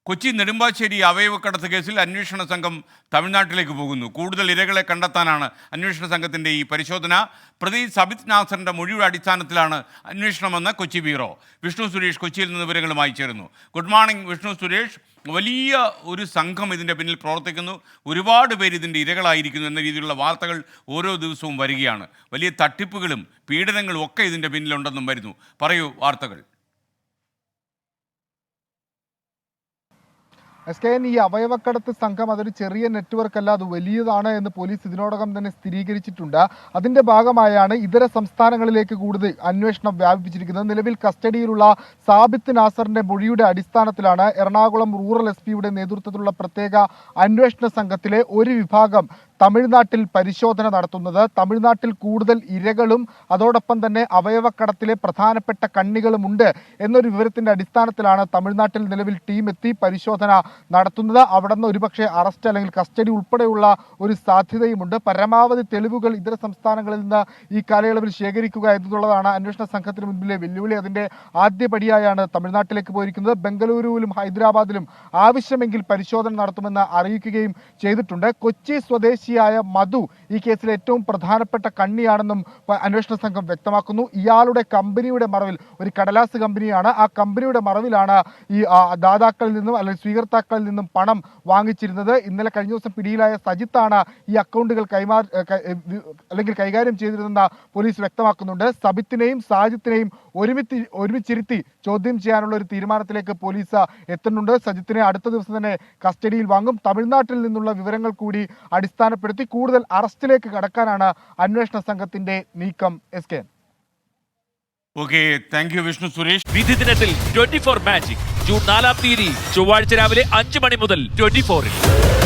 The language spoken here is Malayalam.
കൊച്ചി നെടുമ്പാശ്ശേരി അവയവക്കടത്ത് കേസിൽ അന്വേഷണ സംഘം തമിഴ്നാട്ടിലേക്ക് പോകുന്നു. കൂടുതൽ ഇരകളെ കണ്ടെത്താനാണ് അന്വേഷണ സംഘത്തിൻ്റെ ഈ പരിശോധന. പ്രതി സബിത് നാസറിൻ്റെ മൊഴിയുടെ അടിസ്ഥാനത്തിലാണ് അന്വേഷണമെന്ന് കൊച്ചി ബ്യൂറോ. വിഷ്ണു സുരേഷ് കൊച്ചിയിൽ നിന്ന് വിവരങ്ങളുമായി ചേരുന്നു. Good morning Vishnu Suresh. വലിയ ഒരു സംഘം ഇതിൻ്റെ പിന്നിൽ പ്രവർത്തിക്കുന്നു, ഒരുപാട് പേര് ഇതിൻ്റെ ഇരകളായിരിക്കുന്നു എന്ന രീതിയിലുള്ള വാർത്തകൾ ഓരോ ദിവസവും വരികയാണ്. വലിയ തട്ടിപ്പുകളും പീഡനങ്ങളും ഒക്കെ ഇതിൻ്റെ പിന്നിലുണ്ടെന്നും വരുന്നു. പറയൂ വാർത്തകൾ. SKN ഈ അവയവക്കടത്ത് സംഘം അതൊരു ചെറിയ നെറ്റ്വർക്ക് അല്ല, അത് വലിയതാണ് എന്ന് പോലീസ് ഇതിനോടകം തന്നെ സ്ഥിരീകരിച്ചിട്ടുണ്ട്. അതിന്റെ ഭാഗമായാണ് ഇതര സംസ്ഥാനങ്ങളിലേക്ക് കൂടുതൽ അന്വേഷണം വ്യാപിപ്പിച്ചിരിക്കുന്നത്. നിലവിൽ കസ്റ്റഡിയിലുള്ള സാബിത്ത് നാസറിന്റെ മൊഴിയുടെ അടിസ്ഥാനത്തിലാണ് എറണാകുളം റൂറൽ SP-യുടെ നേതൃത്വത്തിലുള്ള പ്രത്യേക അന്വേഷണ സംഘത്തിലെ ഒരു വിഭാഗം തമിഴ്നാട്ടിൽ പരിശോധന നടത്തുന്നത്. തമിഴ്നാട്ടിൽ കൂടുതൽ ഇരകളും അതോടൊപ്പം തന്നെ അവയവക്കടത്തിലെ പ്രധാനപ്പെട്ട കണ്ണികളുമുണ്ട് എന്നൊരു വിവരത്തിന്റെ അടിസ്ഥാനത്തിലാണ് തമിഴ്നാട്ടിൽ നിലവിൽ ടീം എത്തി പരിശോധന നടത്തുന്നത്. അവിടെ നിന്ന് ഒരുപക്ഷെ അറസ്റ്റ് അല്ലെങ്കിൽ കസ്റ്റഡി ഉൾപ്പെടെയുള്ള ഒരു സാധ്യതയുമുണ്ട്. പരമാവധി തെളിവുകൾ ഇതര സംസ്ഥാനങ്ങളിൽ നിന്ന് ഈ കാലയളവിൽ ശേഖരിക്കുക എന്നുള്ളതാണ് അന്വേഷണ സംഘത്തിന് മുൻപിലെ വെല്ലുവിളി. അതിന്റെ ആദ്യപടിയായാണ് തമിഴ്നാട്ടിലേക്ക് പോയിരിക്കുന്നത്. ബംഗളൂരുവിലും ഹൈദരാബാദിലും ആവശ്യമെങ്കിൽ പരിശോധന നടത്തുമെന്ന് അറിയിക്കുകയും ചെയ്തിട്ടുണ്ട്. കൊച്ചി സ്വദേശിയായ മധു ഈ കേസിലെ ഏറ്റവും പ്രധാനപ്പെട്ട കണ്ണിയാണെന്നും അന്വേഷണ സംഘം വ്യക്തമാക്കുന്നു. ഇയാളുടെ കമ്പനിയുടെ മറവിൽ, ഒരു കടലാസ് കമ്പനിയാണ്, ആ കമ്പനിയുടെ മറവിലാണ് ഈ ദാതാക്കളിൽ നിന്നും അല്ലെങ്കിൽ സ്വീകർത്താക്കളിൽ നിന്നും പണം വാങ്ങിച്ചിരുന്നത്. ഇന്നലെ കഴിഞ്ഞ ദിവസം പിടിയിലായ സജിത്താണ് ഈ അക്കൗണ്ടുകൾ കൈകാര്യം ചെയ്തിരുന്നെന്ന് പോലീസ് വ്യക്തമാക്കുന്നുണ്ട്. സബിത്തിനെയും സാജിത്തിനെയും ഒരുമിച്ചിരുത്തി ചോദ്യം ചെയ്യാനുള്ള ഒരു തീരുമാനത്തിലേക്ക് പോലീസ് എത്തുന്നുണ്ട്. സജിത്തിനെ അടുത്ത ദിവസം തന്നെ കസ്റ്റഡിയിൽ വാങ്ങും. തമിഴ്നാട്ടിൽ നിന്നുള്ള വിവരങ്ങൾ കൂടി അടിസ്ഥാനപ്പെടുത്തി കൂടുതൽ അറസ്റ്റിലേക്ക് കടക്കാനാണ് അന്വേഷണ സംഘത്തിന്റെ നീക്കം. SKN. Okay, thank you Vishnu Suresh. വിധി ദിനത്തിൽ 24 മാജിക് ജൂൺ 4 ചൊവ്വാഴ്ച രാവിലെ 5 മണി മുതൽ 24-ൽ.